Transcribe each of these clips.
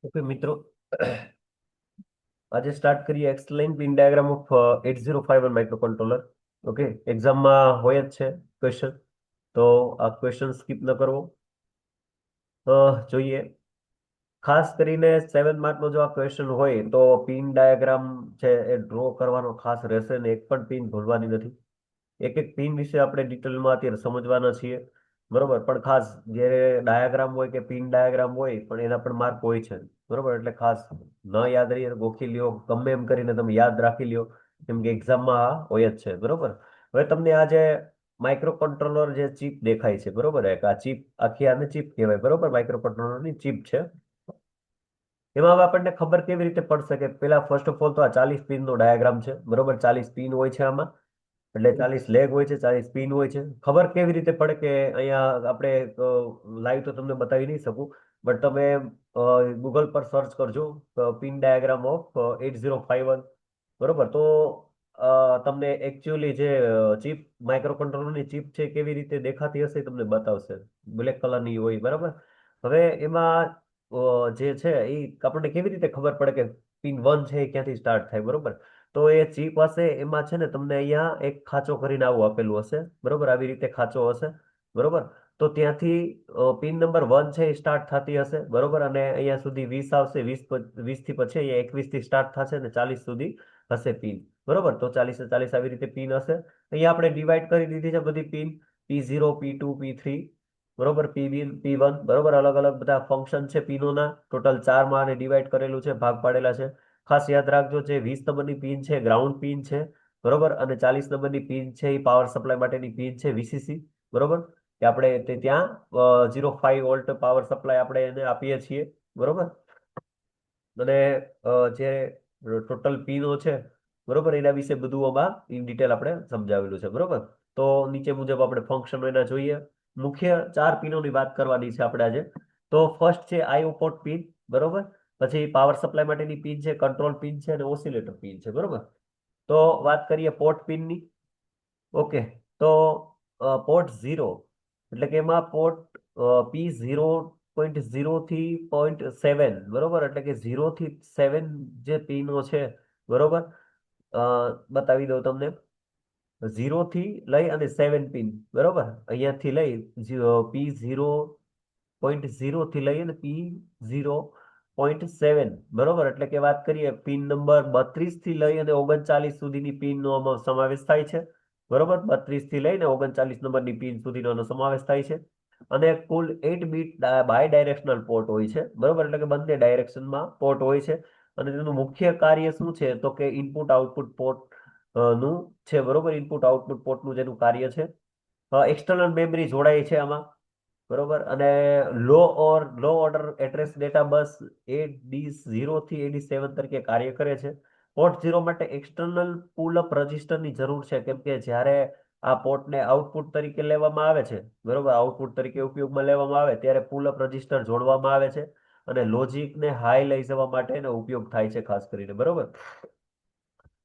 Okay મિત્રો, આજે start કરીએ explain pin diagram of 8051 micro controller. Okay, એક્ઝામમાં હોય જ છે ક્વેશ્ચન, તો આ ક્વેશ્ચન સ્કીપ ન કરવો. જોઈએ, ખાસ કરીને 7 માર્કનો જો આ ક્વેશ્ચન હોય તો પિન ડાયાગ્રામ છે એ ડ્રો કરવાનો ખાસ રહેશે ને એક પણ પિન ભૂલવાની નથી. એક એક પિન વિશે આપણે ડિટેલમાં અત્યારે સમજવાના છીએ, બરોબર. પણ ખાસ જ્યારે ડાયાગ્રામ હોય કે પિન ડાયાગ્રામ હોય પણ એના પણ માર્ક હોય છે, બરોબર. એટલે ખાસ ન યાદ રહીએ તો ગોખી લ્યો, ગમે એમ કરીને તમે યાદ રાખી લ્યો, કેમ કે એક્ઝામમાં આ હોય જ છે, બરોબર. હવે તમને આ જે માઇક્રો કંટ્રોલર જે ચિપ દેખાય છે, બરોબર, એક આ ચિપ આખી આને ચિપ કહેવાય, બરોબર. માઇક્રો કંટ્રોલરની ચિપ છે. એમાં હવે આપણને ખબર કેવી રીતે પડશે કે પેલા ફર્સ્ટ ઓફ ઓલ તો આ 40 પિન નો ડાયાગ્રામ છે, બરોબર. 40 પિન હોય છે આમાં, એટલે 40 લેગ હોય છે, 40 પિન હોય છે. ખબર કેવી રીતે પડે કે અહીંયા આપણે લાઈવ તો તમને બતાવી નહીં શકું, બટ તમે ગૂગલ પર સર્ચ કરજો પિન ડાયાગ્રામ ઓફ 8051, બરોબર. તો તમને એકચ્યુઅલી જે ચિપ માઇક્રો કંટ્રોલરની ચિપ છે કેવી રીતે દેખાતી હશે એ તમને બતાવશે. બ્લેક કલરની હોય, બરાબર. હવે એમાં જે છે એ આપણને કેવી રીતે ખબર પડે કે પિન 1 છે એ ક્યાંથી સ્ટાર્ટ થાય, બરોબર. તો એ ચીપ હશે એમાં છે ને તમને અહીંયા એક ખાંચો કરીને આવું આપેલું હશે, બરોબર. આવી રીતે ખાંચો હશે, બરોબર. તો ત્યાંથી પિન નંબર 1 છે એ સ્ટાર્ટ થતી હશે, બરોબર. અને અહીંયા સુધી 20 આવશે, 20 થી પછી અહીંયા 21 થી સ્ટાર્ટ થશે અને 40 સુધી હશે પિન, બરોબર. તો 40 આવી રીતે પિન હશે. અહીંયા આપણે ડિવાઈડ કરી દીધી છે બધી પિન, P0 P2 P3, બરોબર. P1 બરોબર. અલગ અલગ બધા ફંક્શન છે પિનોના, ટોટલ 4માં આને ડિવાઈડ કરેલું છે, ભાગ પાડેલા છે. ખાસ યાદ રાખજો, જે 20 નંબરની પિન છે ગ્રાઉન્ડ પિન છે, બરોબર. અને 40 નંબરની પિન છે એ પાવર સપ્લાય માટેની પિન છે, VCC, બરોબર. કે આપણે ત્યાં 0.5 વોલ્ટ પાવર સપ્લાય આપણે એને આપીએ છીએ, બરોબર. અને જે ટોટલ પિનો છે, બરોબર, એના વિશે બધું આમાં ઇન ડિટેલ આપણે સમજાવેલું છે, બરોબર. તો નીચે મુજબ આપણે ફંક્શન એના જોઈએ. મુખ્ય 4 પિનોની વાત કરવાની છે આપણે આજે. તો ફર્સ્ટ છે આઈઓ પોર્ટ પિન, બરોબર. પછી પાવર સપ્લાય માટેની પિન છે, કંટ્રોલ પિન છે અને ઓસિલેટર પિન છે, બરોબર. તો વાત કરીએ પોર્ટ પિનની. ઓકે, તો પોર્ટ 0 એટલે કે એમાં પોર્ટ P0.0 થી 0.7, બરોબર. એટલે કે 0 થી 7 જે પિનો છે, બરોબર. બતાવી દઉં તમને. 0 થી લઈ અને 7 પિન, બરોબર. અહીંયાથી લઈ P0.0 થી લઈ અને P0.7, બરોબર. એટલે કે વાત કરીએ પિન નંબર 32 થી લઈ અને 39 સુધીની પિનનો આમાં સમાવેશ થાય છે, બરોબર. 32 થી લઈને 39 નંબરની પિન સુધીનો એનો સમાવેશ થાય છે. અને કુલ 8 બીટ બાય ડાયરેક્શનલ પોર્ટ હોય છે, બરોબર. એટલે કે બંને ડાયરેક્શનમાં પોર્ટ હોય છે. અને તેનું મુખ્ય કાર્ય શું છે તો કે ઇનપુટ આઉટપુટ પોર્ટ નું છે, બરોબર. ઇનપુટ આઉટપુટ પોર્ટનું જેનું કાર્ય છે. એક્સટર્નલ મેમરી જોડાય છે આમાં, બરોબર. અને lower order address data bus AD0 થી AD7 તરીકે કાર્ય કરે છે. પોર્ટ 0 માટે એક્સટર્નલ પુલ અપ રજિસ્ટરની જરૂર છે, કેમ કે જ્યારે આ પોર્ટને આઉટપુટ તરીકે લેવામાં આવે છે, બરોબર, આઉટપુટ તરીકે ઉપયોગમાં લેવામાં આવે ત્યારે પુલ અપ રજિસ્ટર જોડવામાં આવે છે. અને લોજિકને હાઈ લઈ જવા માટે એનો ઉપયોગ થાય છે ખાસ કરીને, બરોબર.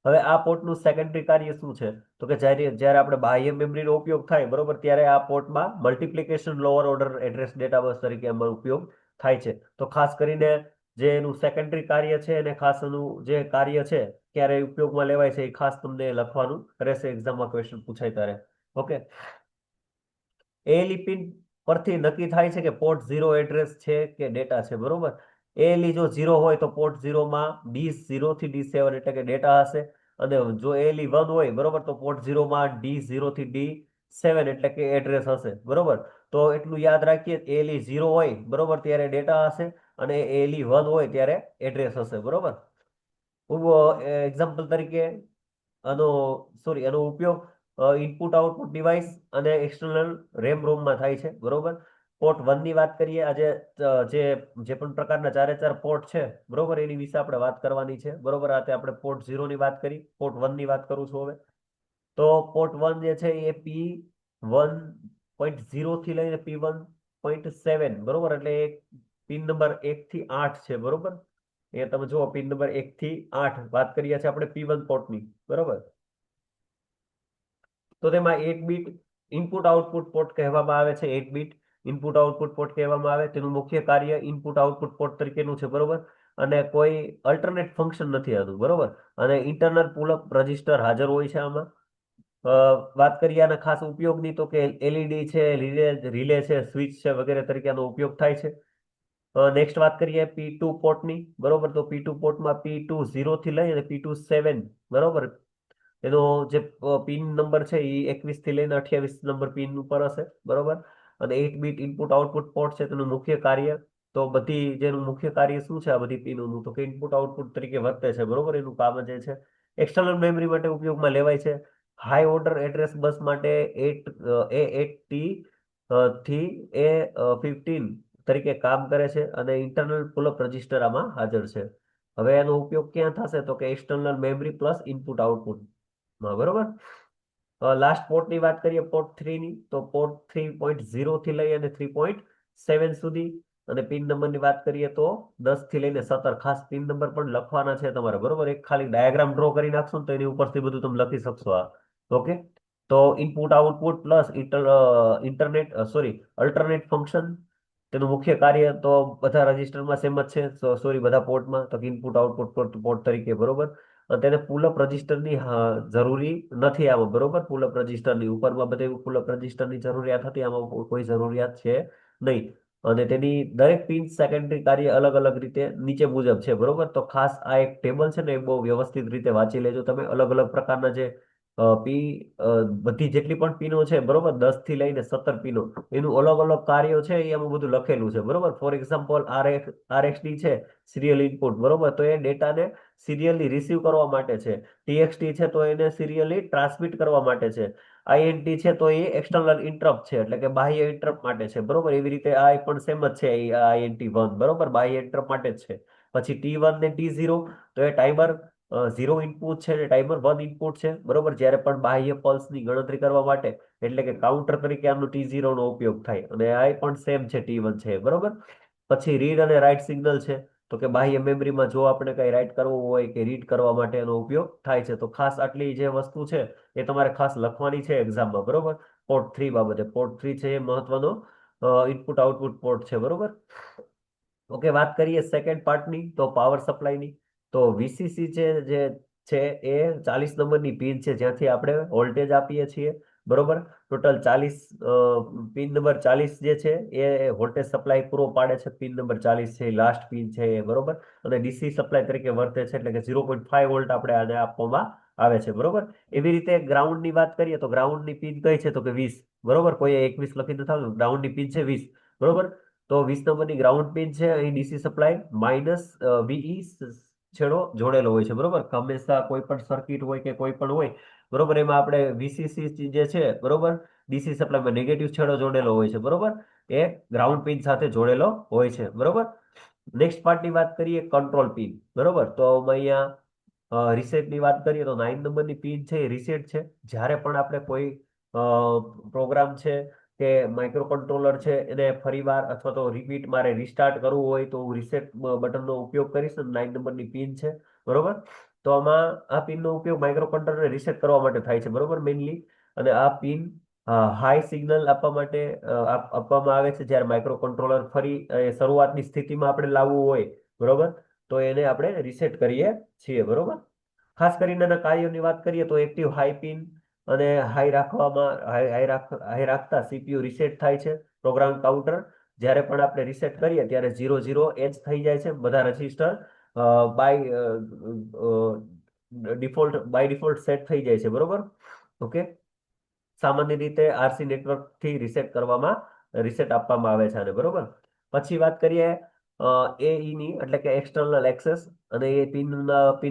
હવે આ પોર્ટનું સેકન્ડરી કાર્ય શું છે તો કે જ્યારે જ્યારે આપણે બાહ્ય મેમરીનો ઉપયોગ થાય, બરોબર, ત્યારે આ પોર્ટમાં multiplication lower order address data bus તરીકે એમાં ઉપયોગ થાય છે. તો ખાસ કરીને જે એનું સેકન્ડરી કાર્ય છે અને ખાસ એનું જે કાર્ય છે ક્યારે ઉપયોગમાં લેવાય છે એ ખાસ તમને લખવાનું રહેશે, એક્ઝામમાં ક્વેશ્ચન પૂછાય ત્યારે. ઓકે, એએલઈ પિન પરથી નક્કી થાય છે કે પોર્ટ 0 એડ્રેસ છે કે ડેટા છે, બરોબર. એએલઈ જો 0 હોય તો પોર્ટ 0માં D0 થી D7 એટલે કે ડેટા હશે. અને જો એએલઈ 1 હોય, બરોબર, તો પોર્ટ 0માં D0 થી D7 એટલે કે એડ્રેસ હશે, બરોબર. તો એટલું યાદ રાખીએ, એએલઈ 0 હોય, બરોબર, ત્યારે ડેટા હશે. અને એએલઈ 1 હોય ત્યારે એડ્રેસ હશે, બરોબર. એક્ઝામ્પલ તરીકે આનો આનો ઉપયોગ ઇનપુટ આઉટપુટ ડિવાઇસ અને એક્સટર્નલ રેમ રોમમાં થાય છે, બરોબર. પોર્ટ 1ની વાત કરીએ. આજે જે જે પણ પ્રકારના ચારે ચાર પોર્ટ છે, બરોબર, એની વિશે આપણે વાત કરવાની છે, બરોબર. આ તે આપણે પોર્ટ 0ની વાત કરી, પોર્ટ 1ની વાત કરું છું હવે. તો પોર્ટ 1 જે છે એ P1.0 થી લઈને P1.7, બરોબર. એટલે પિન નંબર 1 થી 8 છે, બરોબર. એ તમે જુઓ, પિન નંબર 1 થી 8 વાત કરીએ છીએ આપણે P1 પોર્ટની, બરોબર. તો તેમાં 8 બીટ ઇનપુટ આઉટપુટ પોર્ટ કહેવામાં આવે છે, 8 બીટ. ઇનપુટ આઉટપુટ પોર્ટ કહેવામાં આવે. તેનું મુખ્ય કાર્ય ઇનપુટ આઉટપુટ પોર્ટ તરીકેનું છે, બરોબર. અને કોઈ અલ્ટરનેટ ફંક્શન નથી આનું, બરોબર. અને ઇન્ટરનલ પુલઅપ રજિસ્ટર હાજર હોય છે આમાં. વાત કરીએ આના ખાસ ઉપયોગની, તો કે એલઈડી છે, રિલે છે, સ્વિચ છે વગેરે તરીકે આનો ઉપયોગ થાય છે. નેક્સ્ટ વાત કરીએ P2 પોર્ટની, બરોબર. તો P2 પોર્ટમાં P2 0 થી લઈ અને P2 7, બરોબર. એનો જે પિન નંબર છે એ 21 થી લઈને 28 નંબર પિન ઉપર હશે, બરોબર. અને 8 બીટ ઇનપુટ આઉટપુટ પોર્ટ છે. તેનું મુખ્ય કાર્ય, તો બધી જેનું મુખ્ય કાર્ય શું છે આ બધી પિનોનું, તો કે ઇનપુટ આઉટપુટ તરીકે વર્તે છે, બરોબર. એનું કામ જે છે એક્સટર્નલ મેમરી માટે ઉપયોગમાં લેવાય છે. હાઈ ઓર્ડર એડ્રેસ બસ માટે 8 થી A15 તરીકે કામ કરે છે. અને ઇન્ટરનલ પુલઅપ રજિસ્ટર આમાં હાજર છે. હવે એનો ઉપયોગ ક્યાં થશે, તો કે એક્સટર્નલ મેમરી પ્લસ ઇનપુટ આઉટપુટમાં, બરોબર. લાસ્ટ પોર્ટની વાત કરીએ, પોર્ટ 3ની, તો પોર્ટ 3.0 થી લઈ અને 3.7 સુધી. અને પિન નંબરની વાત કરીએ તો 10 થી લઈને 17. ખાસ પિન નંબર પણ લખવાના છે તમારે, બરોબર. એક ખાલી ડાયાગ્રામ ડ્રો કરી નાખશો ને તો એની ઉપરથી બધું તમે લખી શકશો આ. ઓકે. તો input output plus internet sorry alternate function, તેનું મુખ્ય કાર્ય તો બધા રજિસ્ટરમાં સેમ જ છે, સોરી બધા પોર્ટમાં, તો ઇનપુટ આઉટપુટ પોર્ટ તરીકે, બરોબર. તેને પુલઅપ રજિસ્ટરની જરૂરી નથી આમાં, બરોબર. પુલઅપ રજિસ્ટરની ઉપરમાં બધે પુલઅપ રજિસ્ટરની જરૂરિયાત હતી, આમાં કોઈ જરૂરિયાત છે નહીં. અને તેની દરેક પિન સેકન્ડરી કાર્ય અલગ અલગ રીતે નીચે મુજબ છે, બરોબર. તો ખાસ આ એક ટેબલ છે ને એ બહુ વ્યવસ્થિત રીતે વાંચી લેજો તમે. અલગ અલગ પ્રકારના જે બધી જેટલી પણ પિનો છે, બરોબર, 10 થી લઈને 17 પિનો, એનું અલગ અલગ કાર્યો છે એ આમાં બધું લખેલું છે, બરોબર. ફોર એક્ઝામ્પલ RxD છે, સિરિયલ ઇનપુટ, બરોબર. તો એ ડેટાને સિરિયલી રિસીવ કરવા માટે છે. TXT છે તો એને સિરિયલી ટ્રાન્સમિટ કરવા માટે છે. INT છે તો એ એક્સટર્નલ ઇન્ટરપ્ટ છે, એટલે કે બાહ્ય ઇન્ટરપ્ટ માટે છે, બરોબર. એવી રીતે આ પણ સેમ જ છે, INT1, બરોબર, બાહ્ય ઇન્ટરપ્ટ માટે જ છે. પછી T1 ને T0, તો એ ટાઈમર 0 ઇનપુટ છે ને ટાઈમર 1 ઇનપુટ છે, બરોબર. જ્યારે પણ બાહ્ય પલ્સની ગણતરી કરવા માટે, એટલે કે કાઉન્ટર તરીકે આમનું T0 નો ઉપયોગ થાય. અને આ પણ સેમ છે, T1 છે, બરોબર. પછી રીડ અને રાઇટ સિગ્નલ છે, તો કે બાહ્ય મેમરીમાં જો આપણે કઈ રાઇટ કરવું હોય કે રીડ કરવા માટે એનો ઉપયોગ થાય છે. તો ખાસ આટલી જે વસ્તુ છે એ તમારે ખાસ લખવાની છે એક્ઝામમાં, બરોબર. પોર્ટ 3 બાબતે, પોર્ટ 3 છે એ મહત્વનો ઇનપુટ આઉટપુટ પોર્ટ છે, બરોબર. ઓકે. વાત કરીએ સેકન્ડ પાર્ટની, તો પાવર સપ્લાયની. તો VCC છે જે છે એ 40 નંબરની પિન છે, જ્યાંથી આપણે વોલ્ટેજ આપીએ છીએ, બરોબર. ટોટલ 40 પિન નંબર 40 જે છે એ વોલ્ટેજ સપ્લાય પૂરો પાડે છે. પિન નંબર 40 છે લાસ્ટ પિન છે એ, બરોબર. અને ડીસી સપ્લાય તરીકે વર્તે છે, એટલે કે 0.5 વોલ્ટ આપણે આને આપવામાં આવે છે, બરોબર. એવી રીતે ગ્રાઉન્ડની વાત કરીએ તો ગ્રાઉન્ડની પિન કઈ છે, તો કે 20, બરોબર. કોઈ 21 લખી નથી આવતું, ગ્રાઉન્ડની પિન છે 20, બરોબર. તો 20 નંબરની ગ્રાઉન્ડ પિન છે. અહીં ડીસી સપ્લાય માઇનસ VE છેડો જોડેલો હોય છે, બરોબર. હંમેશા કોઈ પણ સર્કિટ હોય કે કોઈ પણ હોય, બરોબર, એમાં આપણે VCC જે છે, બરોબર, ડીસી સપ્લાયમાં નેગેટિવ છેડો જોડેલો હોય છે, બરોબર. એ ગ્રાઉન્ડ પિન સાથે જોડેલો હોય છે, બરોબર. નેક્સ્ટ પાર્ટની વાત કરીએ, કંટ્રોલ પિન, બરોબર. તો અહીંયા રીસેટની વાત કરીએ તો 9 નંબરની પિન છે એ રીસેટ છે. જ્યારે પણ આપણે કોઈ પ્રોગ્રામ છે કે માઇક્રો કંટ્રોલર છે એને ફરીવાર અથવા તો રિપીટ મારે રિસ્ટાર્ટ કરવું હોય તો હું રીસેટ બટનનો ઉપયોગ કરીશ. 9 નંબરની પિન છે, બરોબર. તો આમાં આ પિનનો ઉપયોગ માઇક્રો કંટ્રોલરને રીસેટ કરવા માટે થાય છે, બરોબર, મેઇનલી. અને આ પિન હાઈ સિગ્નલ આપવા માટે આપવામાં આવે છે, જ્યારે માઇક્રો કંટ્રોલર ફરી શરૂઆતની સ્થિતિમાં આપણે લાવવું હોય, બરોબર, તો એને આપણે રીસેટ કરીએ છીએ, બરોબર. ખાસ કરીને એના કાર્યોની વાત કરીએ તો એક્ટિવ હાઈ પિન અને હાઈ રાખવામાં હાઈ રાખતા CPU રીસેટ થાય છે. પ્રોગ્રામ કાઉન્ટર જ્યારે પણ આપણે રીસેટ કરીએ ત્યારે 00H થઈ જાય છે. બધા રજીસ્ટર બાય ડિફોલ્ટ સેટ થઈ જાય છે, બરોબર. ઓકે. સામાન્ય રીતે RC નેટવર્ક થી રીસેટ આપવામાં આવે છે આને, બરોબર. પછી વાત કરીએ AE ની, એટલે કે એક્સટર્નલ એક્સેસ. અને એ પિન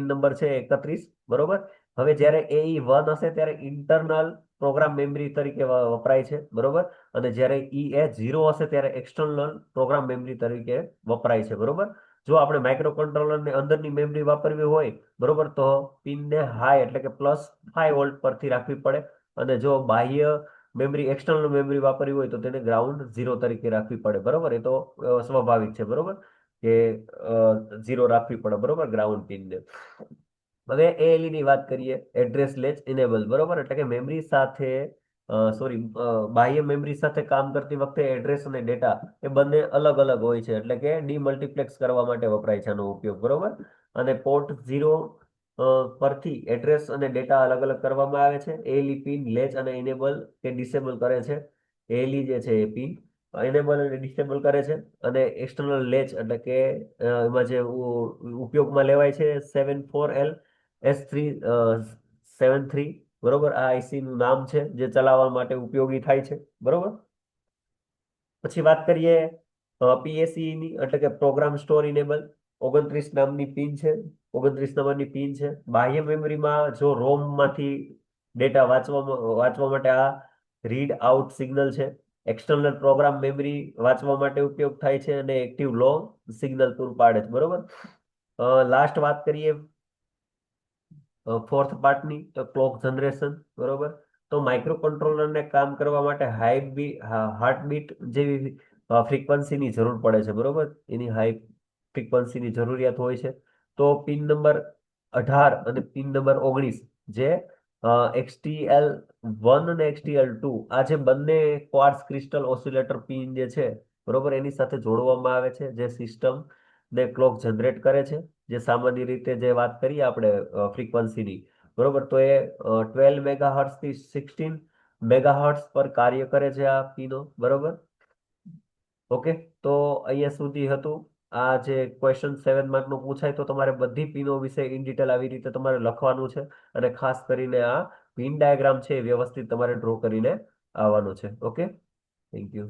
નંબર છે 31, બરોબર. હવે જ્યારે AE1 હશે ત્યારે ઇન્ટરનલ પ્રોગ્રામ મેમરી તરીકે વપરાય છે, બરોબર. અને જ્યારે EA0 હશે ત્યારે એક્સટર્નલ પ્રોગ્રામ મેમરી તરીકે વપરાય છે, બરોબર. જો આપણે માઇક્રો કંટ્રોલરની અંદરની મેમરી વાપરવી હોય, બરોબર, તો પિનને હાઈ એટલે કે +5 વોલ્ટ પરથી રાખવી પડે. અને જો બાહ્ય મેમરી એક્સટર્નલ મેમરી વાપરવી હોય તો તેને ગ્રાઉન્ડ 0 તરીકે રાખવી પડે, બરોબર. એ તો સ્વાભાવિક છે, બરોબર, કે 0 રાખવી પડે, બરોબર, ગ્રાઉન્ડ પિનને. હવે ALE ની વાત કરીએ, એડ્રેસ લેચ ઇનેબલ, બરોબર. એટલે કે મેમરી સાથે સોરી, બાહ્ય મેમરી સાથે કામ કરતી વખતે એડ્રેસ અને ડેટા એ બંને અલગ અલગ હોય છે, એટલે કે ડીમલ્ટીપ્લેક્સ કરવા માટે વપરાય છે આનો ઉપયોગ, બરોબર. અને પોર્ટ 0 પરથી એડ્રેસ અને ડેટા અલગ અલગ કરવામાં આવે છે. એએલઈ પિન લેચ અને ઇનેબલ કે ડિસેબલ કરે છે. એએલઈ જે છે એ પિન એનેબલ અને ડિસેબલ કરે છે. અને એક્સટર્નલ લેચ એટલે કે એમાં જે ઉપયોગમાં લેવાય છે 74L S373, બરોબર. આ આઈસી નું નામ છે જે ચલાવવા માટે ઉપયોગી થાય છે, બરોબર. પછી વાત કરીએ પીએસઈ ની, એટલે કે પ્રોગ્રામ સ્ટોર ઇનેબલ. 29 નંબરની પિન છે. બાહ્ય મેમરીમાં જો રોમ માંથી ડેટા વાંચવા માટે આ રીડ આઉટ સિગ્નલ છે. એક્સટર્નલ પ્રોગ્રામ મેમરી વાંચવા માટે ઉપયોગ થાય છે અને એક્ટિવ લો સિગ્નલ પૂરું પાડે છે, બરોબર. લાસ્ટ વાત કરીએ ફોર્થ પાર્ટની, તો ક્લોક જનરેશન, બરોબર. તો માઇક્રો કંટ્રોલરને કામ કરવા માટે હાર્ટબીટ જેવી ફ્રીક્વન્સીની જરૂર પડે છે, બરોબર. એની હાઈ ફ્રીક્વન્સીની જરૂરિયાત હોય છે. તો પિન નંબર 18 અને પિન નંબર 19, જે XTL1 અને XTL2, આ જે બંને ક્વાર્ટઝ ક્રિસ્ટલ ઓસિલેટર પિન જે છે, બરોબર, એની સાથે જોડવામાં આવે છે, જે સિસ્ટમ ને ક્લોક જનરેટ કરે છે. જે સામાન્ય રીતે જે વાત કરીએ આપણે ફ્રીક્વન્સીની, બરોબર, તો એ 12 મેગાહર્ટ્ઝ થી 16 મેગાહર્ટ્ઝ પર કાર્ય કરે છે આ પીનો, બરોબર. ઓકે. તો અહીંયા સુધી હતું. આ જે ક્વેશ્ચન 7 માર્ક નો પૂછાય તો તમારે બધી પીનો વિશે ઇન ડિટેલ આવી રીતે તમારે લખવાનું છે. અને ખાસ કરીને આ પિન ડાયાગ્રામ છે એ વ્યવસ્થિત તમારે ડ્રો કરીને આવવાનું છે. Okay, thank you.